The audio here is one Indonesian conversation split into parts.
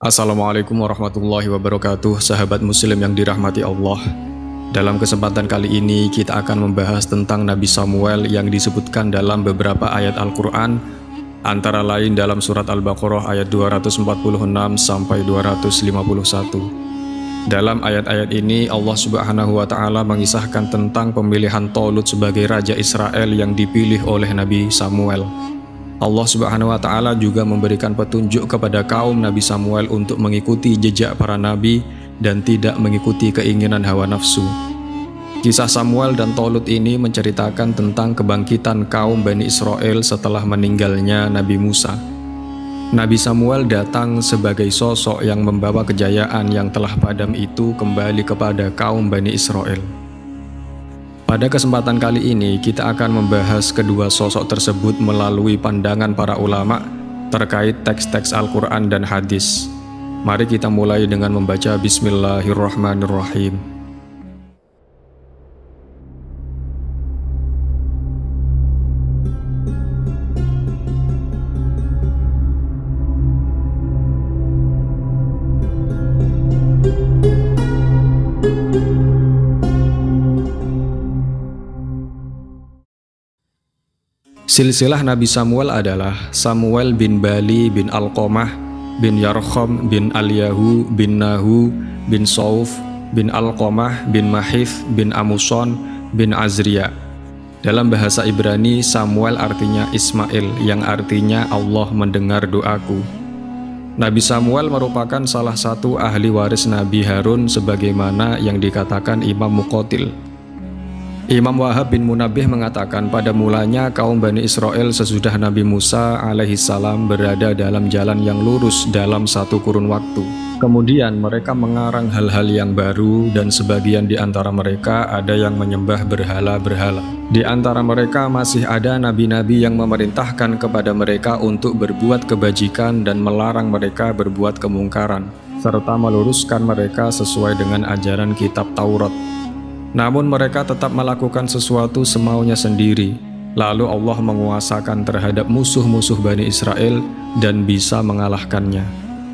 Assalamualaikum warahmatullahi wabarakatuh, sahabat muslim yang dirahmati Allah. Dalam kesempatan kali ini kita akan membahas tentang Nabi Samuel yang disebutkan dalam beberapa ayat Al-Quran, antara lain dalam surat Al-Baqarah ayat 246 sampai 251. Dalam ayat-ayat ini Allah Subhanahu wa Ta'ala mengisahkan tentang pemilihan Talut sebagai raja Israel yang dipilih oleh Nabi Samuel. Allah Subhanahu wa Ta'ala juga memberikan petunjuk kepada kaum Nabi Samuel untuk mengikuti jejak para nabi dan tidak mengikuti keinginan hawa nafsu. Kisah Samuel dan Talut ini menceritakan tentang kebangkitan kaum Bani Israel setelah meninggalnya Nabi Musa. Nabi Samuel datang sebagai sosok yang membawa kejayaan yang telah padam itu kembali kepada kaum Bani Israel. Pada kesempatan kali ini kita akan membahas kedua sosok tersebut melalui pandangan para ulama terkait teks-teks Al-Quran dan hadis. Mari kita mulai dengan membaca Bismillahirrahmanirrahim. Silsilah Nabi Samuel adalah Samuel bin Bali bin Alqomah bin Yarkham bin Alyahu bin Nahu bin Sauf bin Alqomah bin Mahif bin Amuson bin Azriya. Dalam bahasa Ibrani, Samuel artinya Ismail, yang artinya Allah mendengar doaku. Nabi Samuel merupakan salah satu ahli waris Nabi Harun sebagaimana yang dikatakan Imam Muqatil. Imam Wahab bin Munabbih mengatakan pada mulanya kaum Bani Israel sesudah Nabi Musa alaihissalam berada dalam jalan yang lurus dalam satu kurun waktu. Kemudian mereka mengarang hal-hal yang baru dan sebagian di antara mereka ada yang menyembah berhala-berhala. Di antara mereka masih ada nabi-nabi yang memerintahkan kepada mereka untuk berbuat kebajikan dan melarang mereka berbuat kemungkaran, serta meluruskan mereka sesuai dengan ajaran kitab Taurat. Namun mereka tetap melakukan sesuatu semaunya sendiri. Lalu Allah menguasakan terhadap musuh-musuh Bani Israel dan bisa mengalahkannya.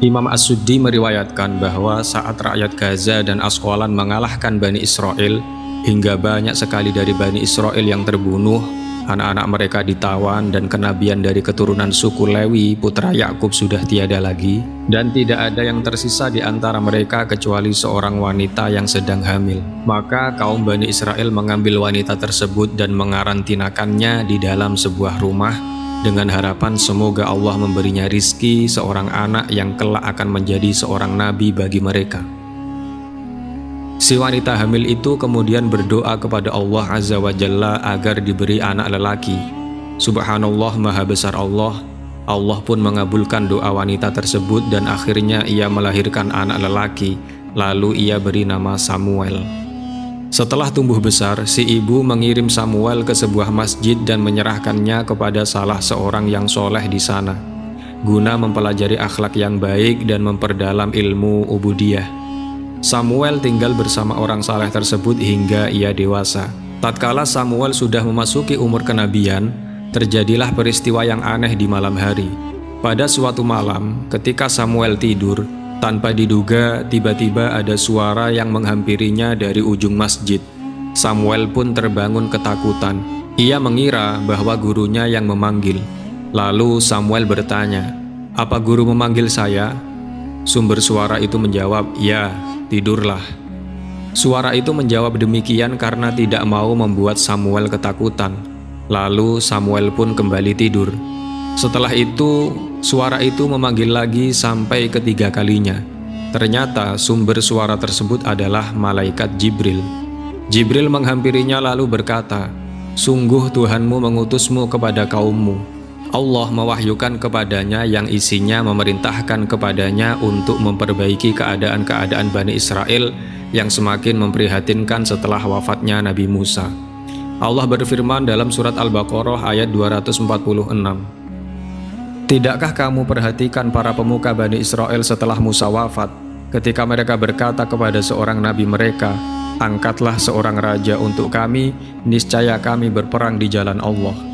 Imam As-Suddi meriwayatkan bahwa saat rakyat Gaza dan Asqalan mengalahkan Bani Israel, hingga banyak sekali dari Bani Israel yang terbunuh, anak-anak mereka ditawan, dan kenabian dari keturunan suku Lewi putra Yakub sudah tiada lagi, dan tidak ada yang tersisa di antara mereka kecuali seorang wanita yang sedang hamil. Maka kaum Bani Israel mengambil wanita tersebut dan mengarantinakannya di dalam sebuah rumah dengan harapan semoga Allah memberinya rizki seorang anak yang kelak akan menjadi seorang nabi bagi mereka. Si wanita hamil itu kemudian berdoa kepada Allah Azza wa Jalla agar diberi anak lelaki. Subhanallah, maha besar Allah. Allah pun mengabulkan doa wanita tersebut dan akhirnya ia melahirkan anak lelaki. Lalu ia beri nama Samuel. Setelah tumbuh besar, si ibu mengirim Samuel ke sebuah masjid dan menyerahkannya kepada salah seorang yang soleh di sana, guna mempelajari akhlak yang baik dan memperdalam ilmu ubudiyah. Samuel tinggal bersama orang saleh tersebut hingga ia dewasa. Tatkala Samuel sudah memasuki umur kenabian, terjadilah peristiwa yang aneh di malam hari. Pada suatu malam, ketika Samuel tidur, tanpa diduga tiba-tiba ada suara yang menghampirinya dari ujung masjid. Samuel pun terbangun ketakutan. Ia mengira bahwa gurunya yang memanggil. Lalu Samuel bertanya, "Apa guru memanggil saya?" Sumber suara itu menjawab, "Ya, tidurlah." Suara itu menjawab demikian karena tidak mau membuat Samuel ketakutan. Lalu Samuel pun kembali tidur. Setelah itu, suara itu memanggil lagi sampai ketiga kalinya. Ternyata sumber suara tersebut adalah malaikat Jibril. Jibril menghampirinya lalu berkata, "Sungguh Tuhanmu mengutusmu kepada kaummu." Allah mewahyukan kepadanya yang isinya memerintahkan kepadanya untuk memperbaiki keadaan-keadaan Bani Israel yang semakin memprihatinkan setelah wafatnya Nabi Musa. Allah berfirman dalam surat Al-Baqarah ayat 246, "Tidakkah kamu perhatikan para pemuka Bani Israel setelah Musa wafat, ketika mereka berkata kepada seorang nabi mereka, 'Angkatlah seorang raja untuk kami, niscaya kami berperang di jalan Allah.'"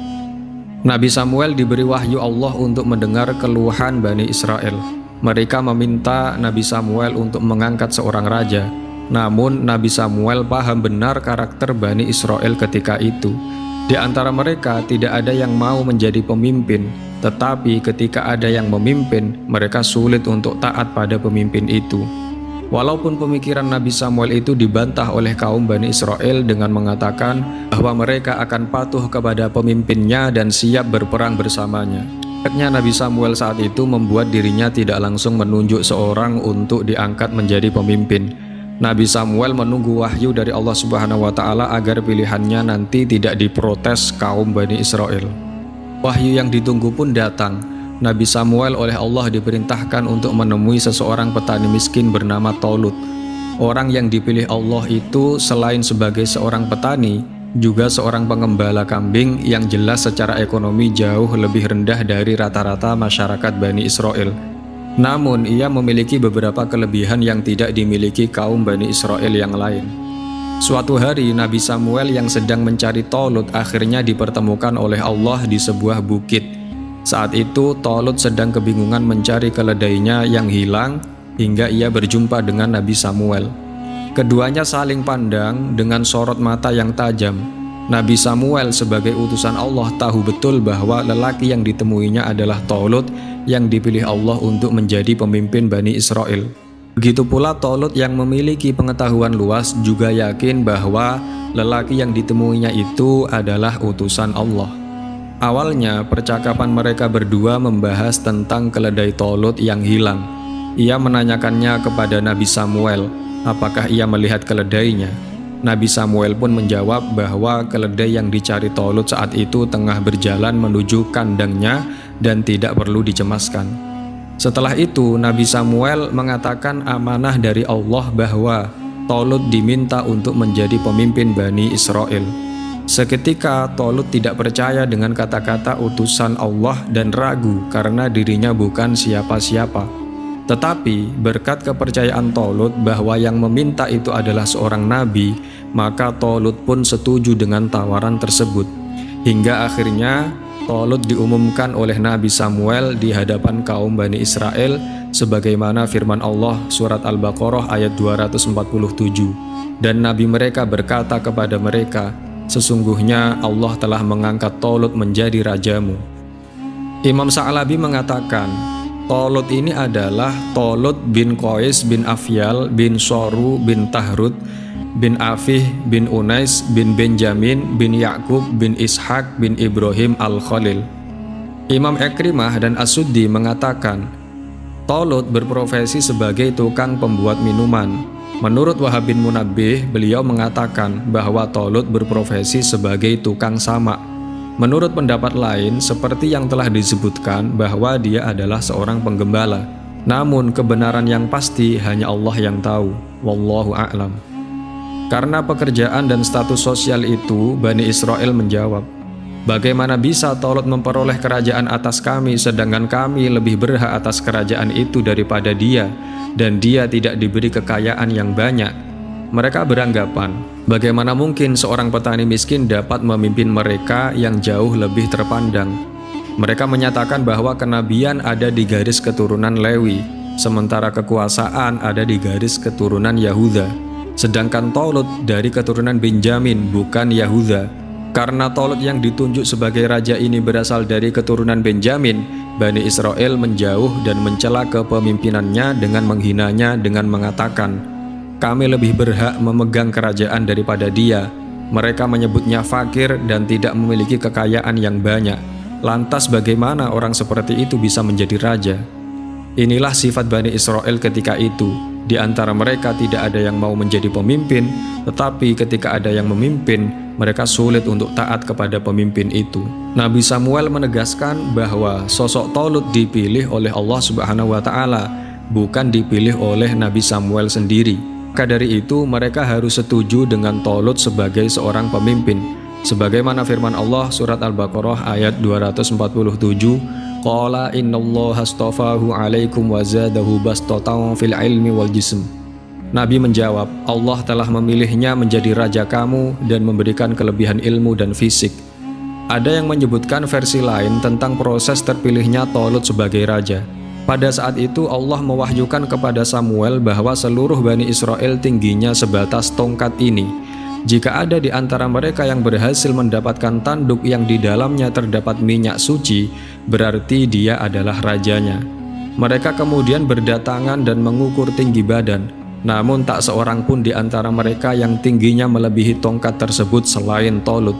Nabi Samuel diberi wahyu Allah untuk mendengar keluhan Bani Israel. Mereka meminta Nabi Samuel untuk mengangkat seorang raja. Namun Nabi Samuel paham benar karakter Bani Israel ketika itu. Di antara mereka tidak ada yang mau menjadi pemimpin, tetapi ketika ada yang memimpin, mereka sulit untuk taat pada pemimpin itu. Walaupun pemikiran Nabi Samuel itu dibantah oleh kaum Bani Israel dengan mengatakan bahwa mereka akan patuh kepada pemimpinnya dan siap berperang bersamanya. Nabi Samuel saat itu membuat dirinya tidak langsung menunjuk seorang untuk diangkat menjadi pemimpin. Nabi Samuel menunggu wahyu dari Allah Subhanahu wa Ta'ala agar pilihannya nanti tidak diprotes kaum Bani Israel. Wahyu yang ditunggu pun datang. Nabi Samuel oleh Allah diperintahkan untuk menemui seseorang petani miskin bernama Tolut. Orang yang dipilih Allah itu selain sebagai seorang petani, juga seorang pengembala kambing yang jelas secara ekonomi jauh lebih rendah dari rata-rata masyarakat Bani Israel. Namun ia memiliki beberapa kelebihan yang tidak dimiliki kaum Bani Israel yang lain. Suatu hari Nabi Samuel yang sedang mencari Tolut akhirnya dipertemukan oleh Allah di sebuah bukit. Saat itu Tolut sedang kebingungan mencari keledainya yang hilang hingga ia berjumpa dengan Nabi Samuel. Keduanya saling pandang dengan sorot mata yang tajam. Nabi Samuel sebagai utusan Allah tahu betul bahwa lelaki yang ditemuinya adalah Tolut yang dipilih Allah untuk menjadi pemimpin Bani Israel. Begitu pula Tolut yang memiliki pengetahuan luas juga yakin bahwa lelaki yang ditemuinya itu adalah utusan Allah. Awalnya percakapan mereka berdua membahas tentang keledai Tolut yang hilang. Ia menanyakannya kepada Nabi Samuel, apakah ia melihat keledainya. Nabi Samuel pun menjawab bahwa keledai yang dicari Tolut saat itu tengah berjalan menuju kandangnya dan tidak perlu dicemaskan. Setelah itu Nabi Samuel mengatakan amanah dari Allah bahwa Tolut diminta untuk menjadi pemimpin Bani Israel. Seketika Tolut tidak percaya dengan kata-kata utusan Allah dan ragu karena dirinya bukan siapa-siapa. Tetapi berkat kepercayaan Tolut bahwa yang meminta itu adalah seorang nabi, maka Tolut pun setuju dengan tawaran tersebut. Hingga akhirnya Tolut diumumkan oleh Nabi Samuel di hadapan kaum Bani Israel sebagaimana firman Allah surat Al-Baqarah ayat 247. Dan nabi mereka berkata kepada mereka, sesungguhnya Allah telah mengangkat Tolut menjadi rajamu. Imam Sa'labi mengatakan, Tolut ini adalah Tolut bin Qais bin Afyal bin Soru bin Tahrud bin Afih bin Unais bin Benjamin bin Yakub bin Ishak bin Ibrahim al-Khalil. Imam Ikrimah dan As-Suddi mengatakan, Tolut berprofesi sebagai tukang pembuat minuman. Menurut Wahab bin Munabbih, beliau mengatakan bahwa Tolut berprofesi sebagai tukang samak. Menurut pendapat lain, seperti yang telah disebutkan bahwa dia adalah seorang penggembala. Namun kebenaran yang pasti hanya Allah yang tahu. Wallahu a'lam. Karena pekerjaan dan status sosial itu, Bani Israel menjawab, bagaimana bisa Tolut memperoleh kerajaan atas kami sedangkan kami lebih berhak atas kerajaan itu daripada dia, dan dia tidak diberi kekayaan yang banyak. Mereka beranggapan, bagaimana mungkin seorang petani miskin dapat memimpin mereka yang jauh lebih terpandang. Mereka menyatakan bahwa kenabian ada di garis keturunan Lewi, sementara kekuasaan ada di garis keturunan Yahuda. Sedangkan Tolut dari keturunan Benjamin, bukan Yahuda. Karena Tolut yang ditunjuk sebagai raja ini berasal dari keturunan Benjamin, Bani Israel menjauh dan mencela kepemimpinannya dengan menghinanya dengan mengatakan, kami lebih berhak memegang kerajaan daripada dia. Mereka menyebutnya fakir dan tidak memiliki kekayaan yang banyak. Lantas bagaimana orang seperti itu bisa menjadi raja? Inilah sifat Bani Israel ketika itu. Di antara mereka tidak ada yang mau menjadi pemimpin, tetapi ketika ada yang memimpin, mereka sulit untuk taat kepada pemimpin itu. Nabi Samuel menegaskan bahwa sosok Tolut dipilih oleh Allah Subhanahu wa Ta'ala, bukan dipilih oleh Nabi Samuel sendiri. Maka dari itu mereka harus setuju dengan Tolut sebagai seorang pemimpin. Sebagaimana firman Allah surat Al-Baqarah ayat 247, Qala innallaha astafahu alaikum wa zadahu bastatan fil ilmi wal jism. Nabi menjawab, Allah telah memilihnya menjadi raja kamu dan memberikan kelebihan ilmu dan fisik. Ada yang menyebutkan versi lain tentang proses terpilihnya Tolut sebagai raja. Pada saat itu Allah mewahyukan kepada Samuel bahwa seluruh Bani Israel tingginya sebatas tongkat ini. Jika ada di antara mereka yang berhasil mendapatkan tanduk yang di dalamnya terdapat minyak suci, berarti dia adalah rajanya. Mereka kemudian berdatangan dan mengukur tinggi badan, namun tak seorang pun di antara mereka yang tingginya melebihi tongkat tersebut selain Tolut.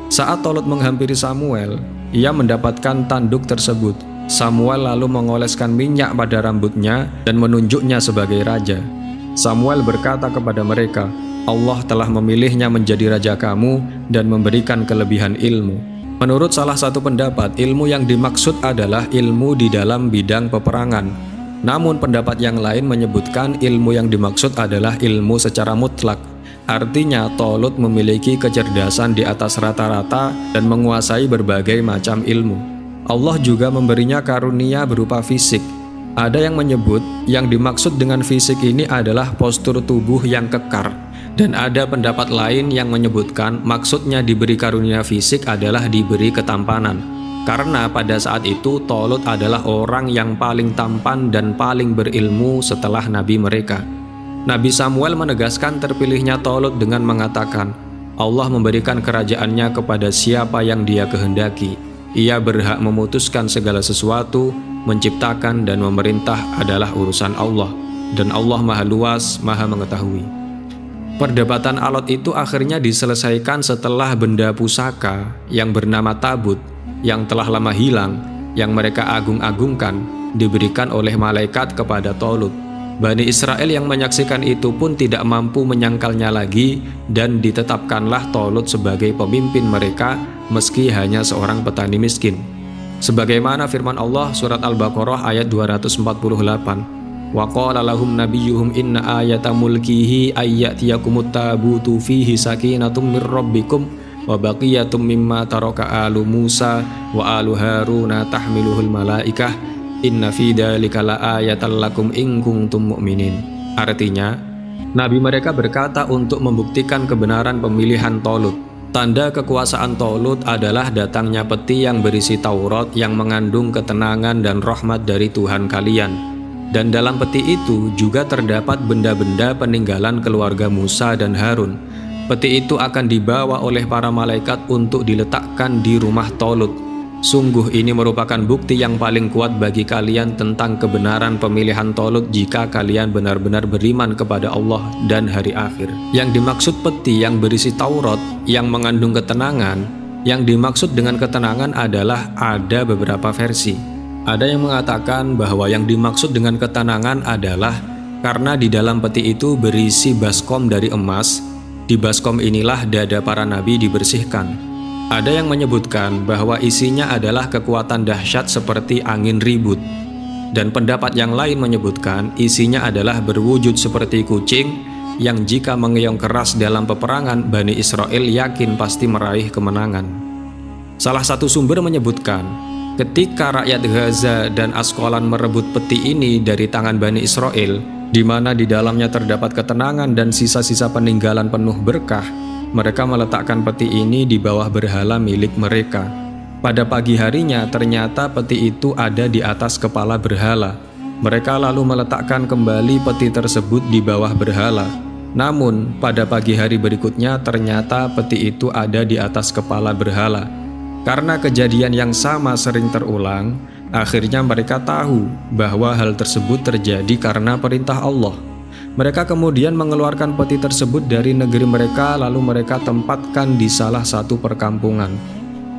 Saat Tolut menghampiri Samuel, ia mendapatkan tanduk tersebut. Samuel lalu mengoleskan minyak pada rambutnya dan menunjuknya sebagai raja. Samuel berkata kepada mereka, Allah telah memilihnya menjadi raja kamu dan memberikan kelebihan ilmu. Menurut salah satu pendapat, ilmu yang dimaksud adalah ilmu di dalam bidang peperangan. Namun pendapat yang lain menyebutkan ilmu yang dimaksud adalah ilmu secara mutlak. Artinya Tolut memiliki kecerdasan di atas rata-rata dan menguasai berbagai macam ilmu. Allah juga memberinya karunia berupa fisik. Ada yang menyebut yang dimaksud dengan fisik ini adalah postur tubuh yang kekar. Dan ada pendapat lain yang menyebutkan maksudnya diberi karunia fisik adalah diberi ketampanan. Karena pada saat itu Tolut adalah orang yang paling tampan dan paling berilmu setelah nabi mereka. Nabi Samuel menegaskan terpilihnya Tolut dengan mengatakan, Allah memberikan kerajaannya kepada siapa yang dia kehendaki. Ia berhak memutuskan segala sesuatu, menciptakan dan memerintah adalah urusan Allah, dan Allah Maha Luas, Maha Mengetahui. Perdebatan alot itu akhirnya diselesaikan setelah benda pusaka yang bernama tabut, yang telah lama hilang, yang mereka agung-agungkan, diberikan oleh malaikat kepada Tolut. Bani Israel yang menyaksikan itu pun tidak mampu menyangkalnya lagi, dan ditetapkanlah Tolut sebagai pemimpin mereka meski hanya seorang petani miskin. Sebagaimana firman Allah surat Al-Baqarah ayat 248, wa qala lahum nabiyyuhum inna ayata mulkihi ayyatiyakumut tabutu fihi sakinatum mir rabbikum wa baqiyatum mimma taraka alu Musa wa alu Haruna tahmiluhul malaikah inna fi dzalika laayatan lakum in kuntum mu'minin. Artinya, nabi mereka berkata untuk membuktikan kebenaran pemilihan Tolut. Tanda kekuasaan Tolut adalah datangnya peti yang berisi Taurat yang mengandung ketenangan dan rahmat dari Tuhan kalian. Dan dalam peti itu juga terdapat benda-benda peninggalan keluarga Musa dan Harun. Peti itu akan dibawa oleh para malaikat untuk diletakkan di rumah Tolut. Sungguh ini merupakan bukti yang paling kuat bagi kalian tentang kebenaran pemilihan Tolut jika kalian benar-benar beriman kepada Allah dan hari akhir. Yang dimaksud peti yang berisi Taurat yang mengandung ketenangan, yang dimaksud dengan ketenangan adalah ada beberapa versi. Ada yang mengatakan bahwa yang dimaksud dengan ketenangan adalah karena di dalam peti itu berisi baskom dari emas. Di baskom inilah dada para nabi dibersihkan. Ada yang menyebutkan bahwa isinya adalah kekuatan dahsyat seperti angin ribut. Dan pendapat yang lain menyebutkan isinya adalah berwujud seperti kucing yang jika mengeong keras dalam peperangan, Bani Israel yakin pasti meraih kemenangan. Salah satu sumber menyebutkan, ketika rakyat Gaza dan Askolan merebut peti ini dari tangan Bani Israel, di mana di dalamnya terdapat ketenangan dan sisa-sisa peninggalan penuh berkah, mereka meletakkan peti ini di bawah berhala milik mereka. Pada pagi harinya ternyata peti itu ada di atas kepala berhala. Mereka lalu meletakkan kembali peti tersebut di bawah berhala. Namun pada pagi hari berikutnya ternyata peti itu ada di atas kepala berhala. Karena kejadian yang sama sering terulang, akhirnya mereka tahu bahwa hal tersebut terjadi karena perintah Allah. Mereka kemudian mengeluarkan peti tersebut dari negeri mereka, lalu mereka tempatkan di salah satu perkampungan.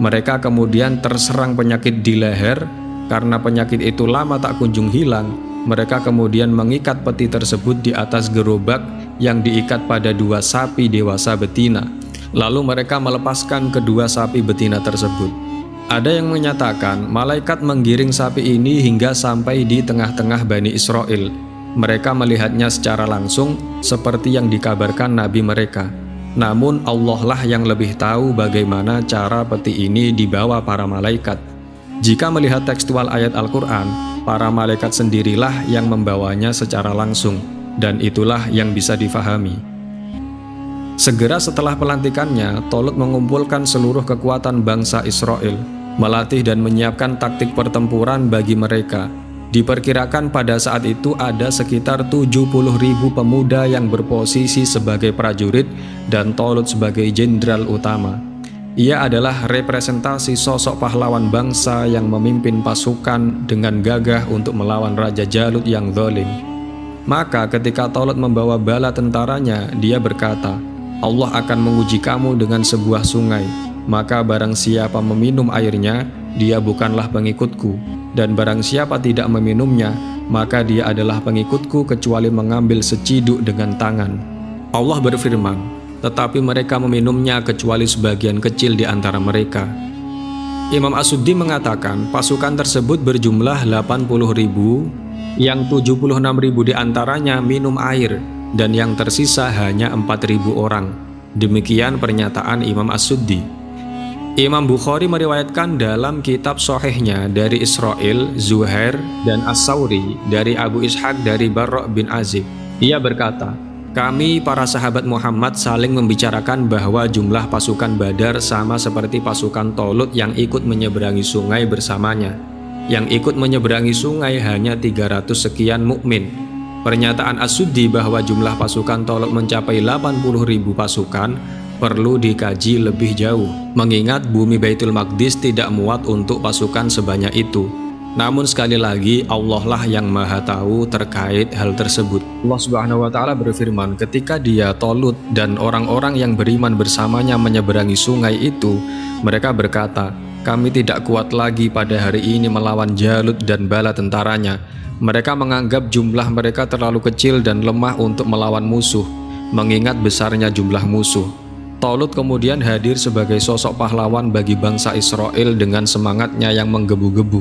Mereka kemudian terserang penyakit di leher. Karena penyakit itu lama tak kunjung hilang, mereka kemudian mengikat peti tersebut di atas gerobak yang diikat pada dua sapi dewasa betina. Lalu mereka melepaskan kedua sapi betina tersebut. Ada yang menyatakan malaikat menggiring sapi ini hingga sampai di tengah-tengah Bani Israel. Mereka melihatnya secara langsung seperti yang dikabarkan nabi mereka. Namun Allah lah yang lebih tahu bagaimana cara peti ini dibawa para malaikat. Jika melihat tekstual ayat Al-Quran, para malaikat sendirilah yang membawanya secara langsung, dan itulah yang bisa difahami. Segera setelah pelantikannya, Tolut mengumpulkan seluruh kekuatan bangsa Israel, melatih dan menyiapkan taktik pertempuran bagi mereka. Diperkirakan pada saat itu ada sekitar 70.000 pemuda yang berposisi sebagai prajurit dan Tolut sebagai jenderal utama. Ia adalah representasi sosok pahlawan bangsa yang memimpin pasukan dengan gagah untuk melawan Raja Jalut yang zalim. Maka ketika Tolut membawa bala tentaranya, dia berkata, Allah akan menguji kamu dengan sebuah sungai. Maka barang siapa meminum airnya, dia bukanlah pengikutku. Dan barang siapa tidak meminumnya, maka dia adalah pengikutku kecuali mengambil seciduk dengan tangan. Allah berfirman, tetapi mereka meminumnya kecuali sebagian kecil di antara mereka. Imam As-Suddi mengatakan pasukan tersebut berjumlah 80.000, yang 76.000 di antaranya minum air, dan yang tersisa hanya 4.000 orang. Demikian pernyataan Imam As-Suddi. Imam Bukhari meriwayatkan dalam kitab Sahihnya dari Israil, Zuhair, dan As-Sawri dari Abu Ishaq dari Barra' bin Azib. Ia berkata, kami para sahabat Muhammad saling membicarakan bahwa jumlah pasukan Badar sama seperti pasukan Tolut yang ikut menyeberangi sungai bersamanya. Yang ikut menyeberangi sungai hanya 300 sekian mukmin. Pernyataan As-Suddi bahwa jumlah pasukan Tolut mencapai 80.000 pasukan perlu dikaji lebih jauh, mengingat bumi Baitul Maqdis tidak muat untuk pasukan sebanyak itu. Namun sekali lagi, Allah lah yang maha tahu terkait hal tersebut. Allah Subhanahu wa Ta'ala berfirman, ketika dia, Tolut, dan orang-orang yang beriman bersamanya menyeberangi sungai itu, mereka berkata, kami tidak kuat lagi pada hari ini melawan Jalut dan bala tentaranya. Mereka menganggap jumlah mereka terlalu kecil dan lemah untuk melawan musuh, mengingat besarnya jumlah musuh. Tolut kemudian hadir sebagai sosok pahlawan bagi bangsa Israel dengan semangatnya yang menggebu-gebu.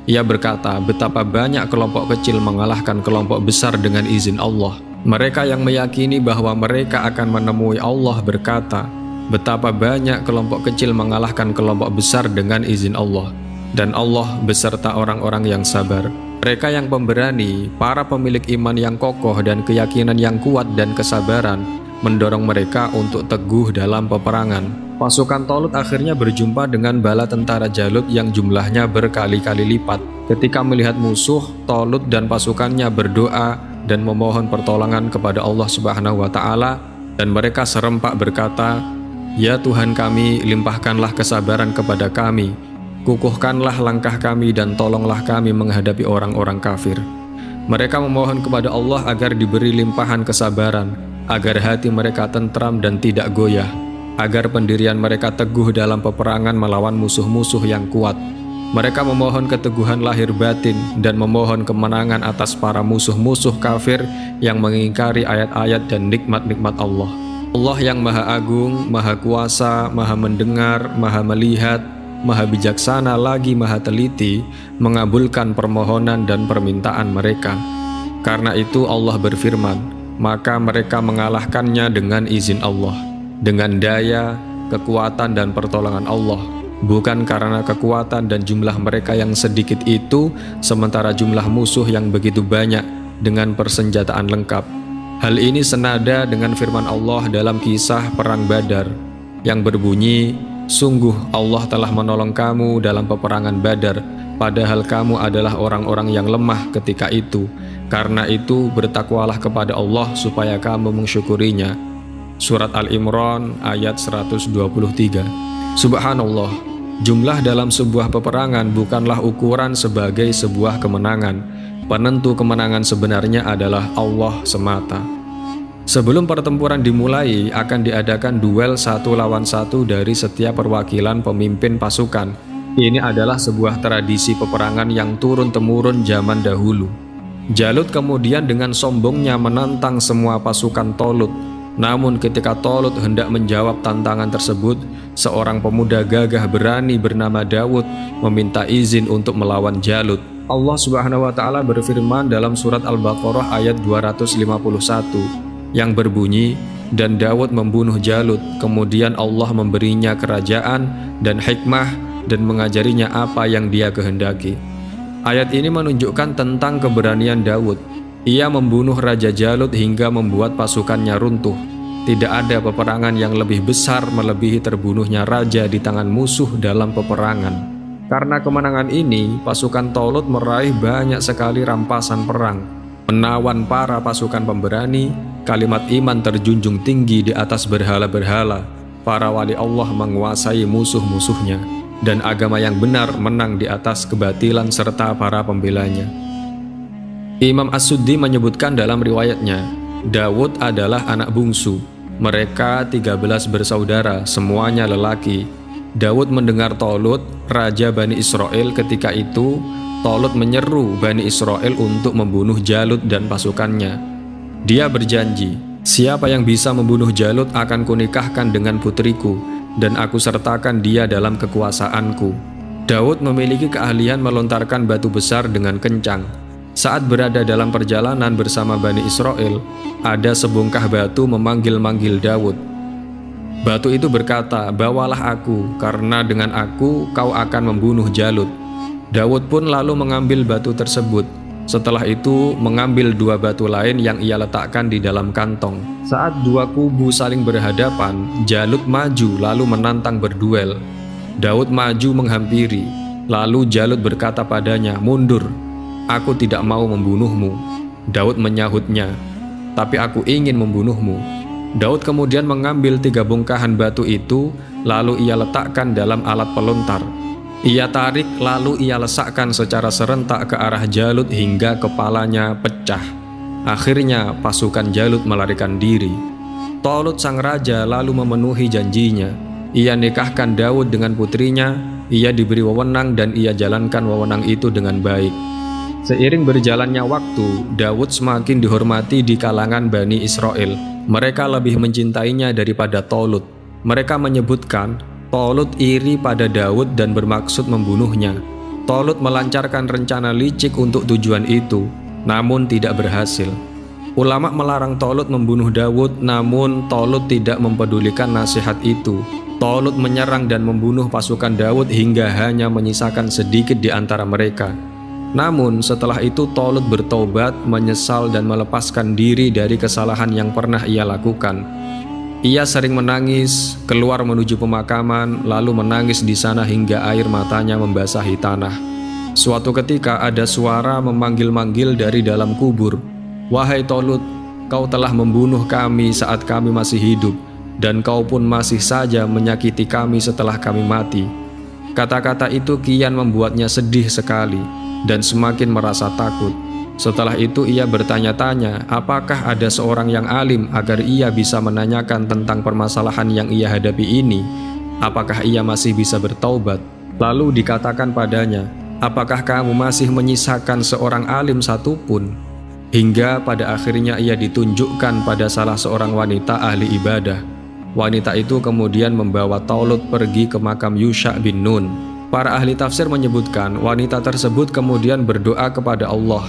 Ia berkata, betapa banyak kelompok kecil mengalahkan kelompok besar dengan izin Allah. Mereka yang meyakini bahwa mereka akan menemui Allah berkata, betapa banyak kelompok kecil mengalahkan kelompok besar dengan izin Allah. Dan Allah beserta orang-orang yang sabar. Mereka yang pemberani, para pemilik iman yang kokoh dan keyakinan yang kuat dan kesabaran, mendorong mereka untuk teguh dalam peperangan. Pasukan Tolut akhirnya berjumpa dengan bala tentara Jalut yang jumlahnya berkali-kali lipat. Ketika melihat musuh, Tolut dan pasukannya berdoa dan memohon pertolongan kepada Allah Subhanahu wa Ta'ala, dan mereka serempak berkata, ya Tuhan kami, limpahkanlah kesabaran kepada kami, kukuhkanlah langkah kami dan tolonglah kami menghadapi orang-orang kafir. Mereka memohon kepada Allah agar diberi limpahan kesabaran, agar hati mereka tentram dan tidak goyah, agar pendirian mereka teguh dalam peperangan melawan musuh-musuh yang kuat. Mereka memohon keteguhan lahir batin dan memohon kemenangan atas para musuh-musuh kafir yang mengingkari ayat-ayat dan nikmat-nikmat Allah. Allah yang maha agung, maha kuasa, maha mendengar, maha melihat, maha bijaksana lagi maha teliti, mengabulkan permohonan dan permintaan mereka. Karena itu Allah berfirman, maka mereka mengalahkannya dengan izin Allah, dengan daya, kekuatan dan pertolongan Allah, bukan karena kekuatan dan jumlah mereka yang sedikit itu, sementara jumlah musuh yang begitu banyak dengan persenjataan lengkap. Hal ini senada dengan firman Allah dalam kisah Perang Badar, yang berbunyi, sungguh Allah telah menolong kamu dalam peperangan Badar, padahal kamu adalah orang-orang yang lemah ketika itu. Karena itu bertakwalah kepada Allah supaya kamu mensyukurinya. Surat Al-Imran ayat 123. Subhanallah, jumlah dalam sebuah peperangan bukanlah ukuran sebagai sebuah kemenangan. Penentu kemenangan sebenarnya adalah Allah semata. Sebelum pertempuran dimulai, akan diadakan duel 1 lawan 1 dari setiap perwakilan pemimpin pasukan. Ini adalah sebuah tradisi peperangan yang turun-temurun zaman dahulu. Jalut kemudian dengan sombongnya menantang semua pasukan Tolut. Namun ketika Tolut hendak menjawab tantangan tersebut, seorang pemuda gagah berani bernama Daud meminta izin untuk melawan Jalut. Allah Subhanahu wa Ta'ala berfirman dalam surat Al-Baqarah ayat 251 yang berbunyi, dan Daud membunuh Jalut, kemudian Allah memberinya kerajaan dan hikmah dan mengajarinya apa yang dia kehendaki. Ayat ini menunjukkan tentang keberanian Daud. Ia membunuh Raja Jalut hingga membuat pasukannya runtuh. Tidak ada peperangan yang lebih besar melebihi terbunuhnya raja di tangan musuh dalam peperangan. Karena kemenangan ini, pasukan Talut meraih banyak sekali rampasan perang, menawan para pasukan pemberani, kalimat iman terjunjung tinggi di atas berhala-berhala, para wali Allah menguasai musuh-musuhnya, dan agama yang benar menang di atas kebatilan serta para pembelanya. Imam As-Suddi menyebutkan dalam riwayatnya, Dawud adalah anak bungsu. Mereka 13 bersaudara, semuanya lelaki. Dawud mendengar Talut, raja Bani Israel. Ketika itu, Talut menyeru Bani Israel untuk membunuh Jalut dan pasukannya. Dia berjanji, siapa yang bisa membunuh Jalut akan kunikahkan dengan putriku, dan aku sertakan dia dalam kekuasaanku. Daud memiliki keahlian melontarkan batu besar dengan kencang. Saat berada dalam perjalanan bersama Bani Israel, ada sebongkah batu memanggil-manggil Daud. Batu itu berkata, "Bawalah aku, karena dengan aku kau akan membunuh Jalut." Daud pun lalu mengambil batu tersebut. Setelah itu mengambil 2 batu lain yang ia letakkan di dalam kantong. Saat 2 kubu saling berhadapan, Jalut maju lalu menantang berduel. Daud maju menghampiri, lalu Jalut berkata padanya, "Mundur, aku tidak mau membunuhmu." Daud menyahutnya, "Tapi aku ingin membunuhmu." Daud kemudian mengambil 3 bongkahan batu itu, lalu ia letakkan dalam alat pelontar. Ia tarik, lalu ia lesakkan secara serentak ke arah Jalut hingga kepalanya pecah. Akhirnya pasukan Jalut melarikan diri. Talut sang raja lalu memenuhi janjinya. Ia nikahkan Daud dengan putrinya, ia diberi wewenang dan ia jalankan wewenang itu dengan baik. Seiring berjalannya waktu, Daud semakin dihormati di kalangan Bani Israel. Mereka lebih mencintainya daripada Talut. Mereka menyebutkan Talut iri pada Daud dan bermaksud membunuhnya. Talut melancarkan rencana licik untuk tujuan itu, namun tidak berhasil. Ulama melarang Talut membunuh Daud, namun Talut tidak mempedulikan nasihat itu. Talut menyerang dan membunuh pasukan Daud hingga hanya menyisakan sedikit di antara mereka. Namun setelah itu Talut bertobat, menyesal dan melepaskan diri dari kesalahan yang pernah ia lakukan. Ia sering menangis, keluar menuju pemakaman, lalu menangis di sana hingga air matanya membasahi tanah. Suatu ketika ada suara memanggil-manggil dari dalam kubur, "Wahai Talut, kau telah membunuh kami saat kami masih hidup, dan kau pun masih saja menyakiti kami setelah kami mati." Kata-kata itu kian membuatnya sedih sekali dan semakin merasa takut. Setelah itu ia bertanya-tanya, apakah ada seorang yang alim agar ia bisa menanyakan tentang permasalahan yang ia hadapi ini? Apakah ia masih bisa bertaubat? Lalu dikatakan padanya, apakah kamu masih menyisakan seorang alim satupun? Hingga pada akhirnya ia ditunjukkan pada salah seorang wanita ahli ibadah. Wanita itu kemudian membawa Talut pergi ke makam Yusha bin Nun. Para ahli tafsir menyebutkan wanita tersebut kemudian berdoa kepada Allah.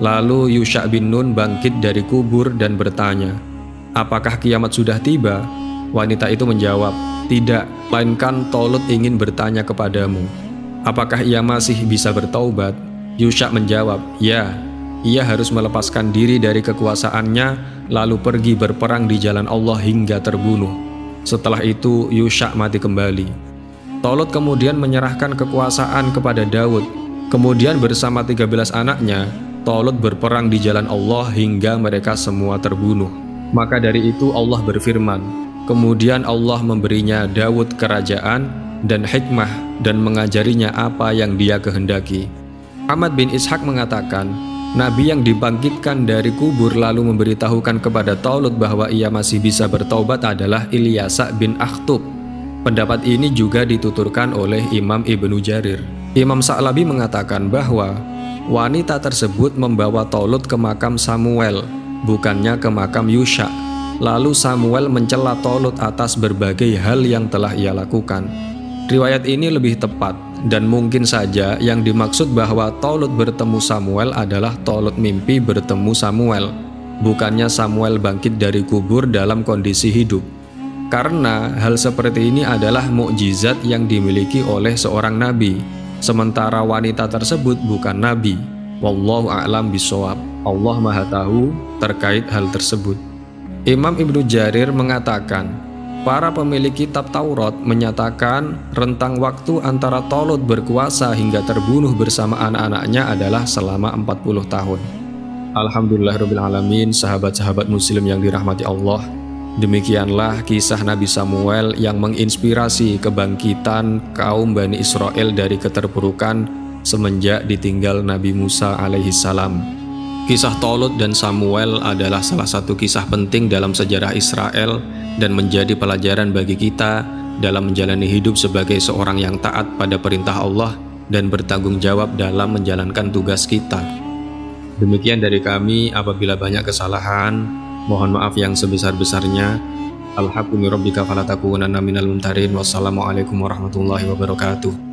Lalu Yusha bin Nun bangkit dari kubur dan bertanya, "Apakah kiamat sudah tiba?" Wanita itu menjawab, "Tidak, melainkan Talut ingin bertanya kepadamu, apakah ia masih bisa bertaubat?" Yusha menjawab, "Ya, ia harus melepaskan diri dari kekuasaannya, lalu pergi berperang di jalan Allah hingga terbunuh." Setelah itu Yusha mati kembali. Talut kemudian menyerahkan kekuasaan kepada Daud. Kemudian bersama 13 anaknya, Talut berperang di jalan Allah hingga mereka semua terbunuh. Maka dari itu Allah berfirman, kemudian Allah memberinya Daud kerajaan dan hikmah dan mengajarinya apa yang dia kehendaki. Ahmad bin Ishaq mengatakan, Nabi yang dibangkitkan dari kubur lalu memberitahukan kepada Talut bahwa ia masih bisa bertaubat adalah Ilyasa bin Akhtub. Pendapat ini juga dituturkan oleh Imam Ibnu Jarir. Imam Sa'labi mengatakan bahwa wanita tersebut membawa Talut ke makam Samuel, bukannya ke makam Yusha. Lalu Samuel mencela Talut atas berbagai hal yang telah ia lakukan. Riwayat ini lebih tepat, dan mungkin saja yang dimaksud bahwa Talut bertemu Samuel adalah Talut mimpi bertemu Samuel, bukannya Samuel bangkit dari kubur dalam kondisi hidup. Karena hal seperti ini adalah mukjizat yang dimiliki oleh seorang nabi, sementara wanita tersebut bukan nabi. Wallahu a'lam bishawab. Allah Maha Tahu terkait hal tersebut. Imam Ibnu Jarir mengatakan, Para pemilik kitab Taurat menyatakan rentang waktu antara Talut berkuasa hingga terbunuh bersama anak-anaknya adalah selama 40 tahun. Alhamdulillahirrabbilalamin, sahabat-sahabat muslim yang dirahmati Allah. Demikianlah kisah Nabi Samuel yang menginspirasi kebangkitan kaum Bani Israel dari keterpurukan semenjak ditinggal Nabi Musa alaihissalam. Kisah Talut dan Samuel adalah salah satu kisah penting dalam sejarah Israel dan menjadi pelajaran bagi kita dalam menjalani hidup sebagai seorang yang taat pada perintah Allah dan bertanggung jawab dalam menjalankan tugas kita. Demikian dari kami, apabila banyak kesalahan, mohon maaf yang sebesar-besarnya. Alhamdulillahirabbil alamin. Wassalamualaikum warahmatullahi wabarakatuh.